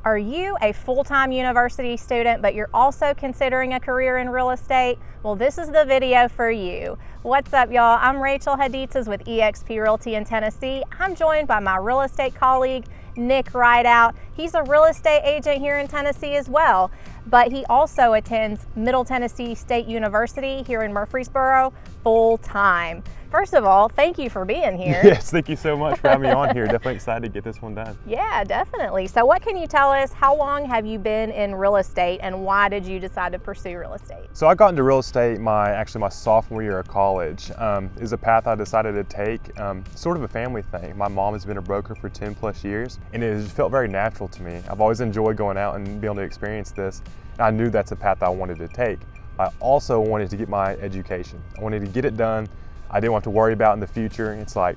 Are you a full-time university student, but you're also considering a career in real estate? Well, this is the video for you. What's up, y'all? I'm Rachel Haditzes with Epique Realty in Tennessee. I'm joined by my real estate colleague, Nick Rideout. He's a real estate agent here in Tennessee as well, but he also attends Middle Tennessee State University here in Murfreesboro full-time. First of all, thank you for being here. Yes, thank you so much for having me on here. Definitely excited to get this one done. Yeah, definitely. So what can you tell us? How long have you been in real estate and why did you decide to pursue real estate? So I got into real estate my sophomore year of college. Is a path I decided to take, sort of a family thing. My mom has been a broker for 10 plus years and it has felt very natural to me. I've always enjoyed going out and being able to experience this. And I knew that's a path I wanted to take. I also wanted to get my education. I wanted to get it done. I didn't want to worry about in the future. It's like,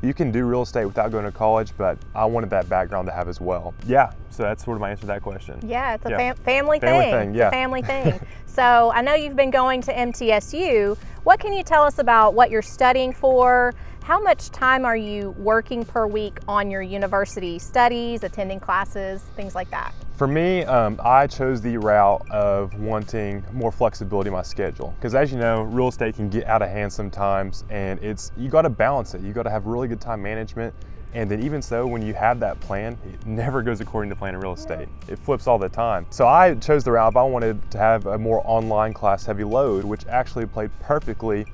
you can do real estate without going to college, but I wanted that background to have as well. Yeah, so that's sort of my answer to that question. Yeah, it's a family thing. Yeah. It's a family thing. So I know you've been going to MTSU. What can you tell us about what you're studying for? How much time are you working per week on your university studies, attending classes, things like that? For me, I chose the route of wanting more flexibility in my schedule. Because as you know, real estate can get out of hand sometimes and you got to balance it. You got to have really good time management. And then even so, when you have that plan, it never goes according to plan in real estate. It flips all the time. So I chose the route. I wanted to have a more online class heavy load, which actually played perfectly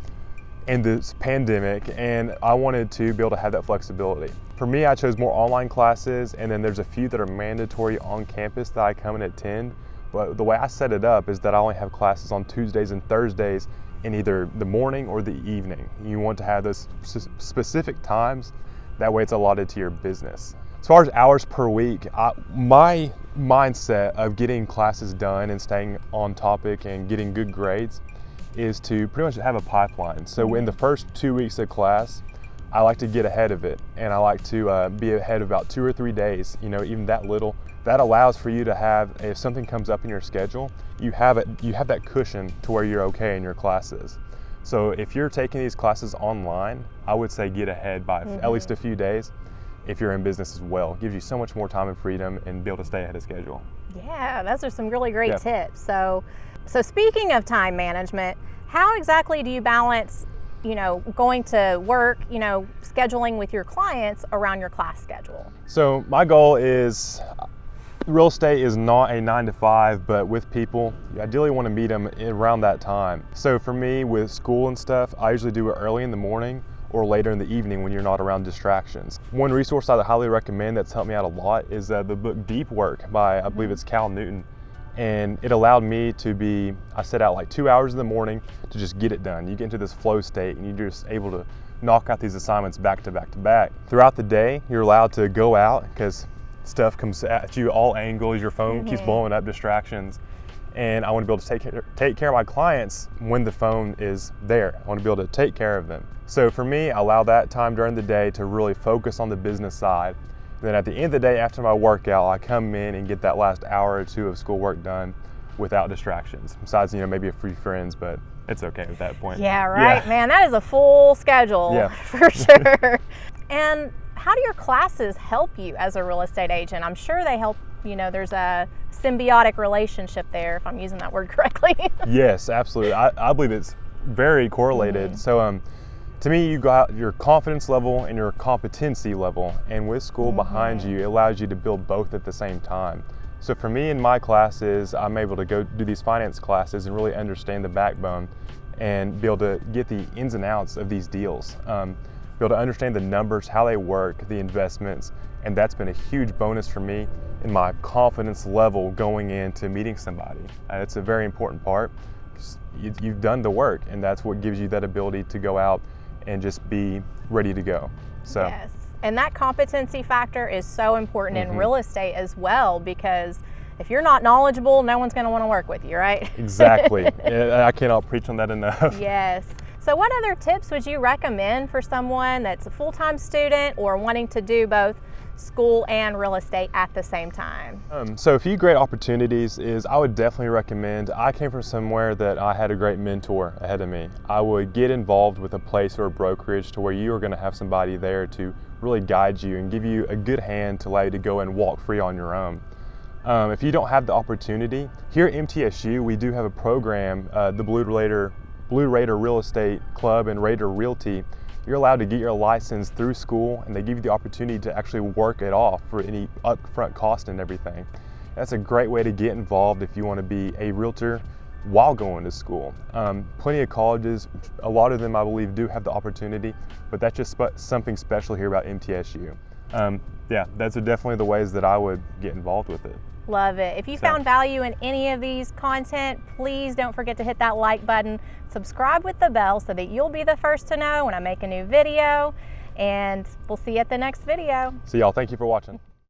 in this pandemic, and I wanted to be able to have that flexibility. For me, I chose more online classes, and then there's a few that are mandatory on campus that I come and attend. But the way I set it up is that I only have classes on Tuesdays and Thursdays in either the morning or the evening. You want to have those specific times, that way it's allotted to your business. As far as hours per week, my mindset of getting classes done and staying on topic and getting good grades is to pretty much have a pipeline. So in the first 2 weeks of class, I like to get ahead of it, and I like to be ahead of about 2 or 3 days, even that little. That allows for you to have, if something comes up in your schedule, you have that cushion to where you're okay in your classes. So if you're taking these classes online, I would say get ahead by at least a few days if you're in business as well. It gives you so much more time and freedom and be able to stay ahead of schedule. Yeah, those are some really great tips. So speaking of time management, how exactly do you balance, going to work, scheduling with your clients around your class schedule? So my goal is, real estate is not a 9 to 5, but with people, you ideally want to meet them around that time. So for me, with school and stuff, I usually do it early in the morning or later in the evening when you're not around distractions. One resource I highly recommend that's helped me out a lot is the book Deep Work by, I believe it's Cal Newton. And it allowed me to I set out like 2 hours in the morning to just get it done. You get into this flow state and you're just able to knock out these assignments back to back to back. Throughout the day, you're allowed to go out because stuff comes at you all angles, your phone keeps blowing up, distractions. And I want to be able to take care of my clients when the phone is there. I want to be able to take care of them. So for me, I allow that time during the day to really focus on the business side. Then at the end of the day, after my workout, I come in and get that last hour or two of schoolwork done without distractions. Besides, maybe a few friends, but it's okay at that point. Yeah, right, yeah. Man, that is a full schedule for sure. And how do your classes help you as a real estate agent? I'm sure they help, there's a symbiotic relationship there, if I'm using that word correctly. Yes, absolutely. I believe it's very correlated. So, to me, you got your confidence level and your competency level, and with school behind you, it allows you to build both at the same time. So for me in my classes, I'm able to go do these finance classes and really understand the backbone and be able to get the ins and outs of these deals. Be able to understand the numbers, how they work, the investments, and that's been a huge bonus for me in my confidence level going into meeting somebody. It's a very important part. You've done the work, and that's what gives you that ability to go out and just be ready to go. So. Yes, and that competency factor is so important in real estate as well, because if you're not knowledgeable, no one's gonna wanna work with you, right? Exactly, I cannot preach on that enough. Yes. So what other tips would you recommend for someone that's a full-time student or wanting to do both school and real estate at the same time? So a few great opportunities is I would definitely recommend, I came from somewhere that I had a great mentor ahead of me. I would get involved with a place or a brokerage to where you are going to have somebody there to really guide you and give you a good hand to allow you to go and walk free on your own. If you don't have the opportunity, here at MTSU, we do have a program, the Blue Raider Real Estate Club and Raider Realty. You're allowed to get your license through school, and they give you the opportunity to actually work it off for any upfront cost and everything. That's a great way to get involved if you want to be a realtor while going to school. Plenty of colleges, a lot of them I believe do have the opportunity, but that's just something special here about MTSU. Yeah, those are definitely the ways that I would get involved with it. Love it. If you found value in any of these content, please don't forget to hit that like button, subscribe with the bell so that you'll be the first to know when I make a new video, and we'll see you at the next video. See y'all, thank you for watching.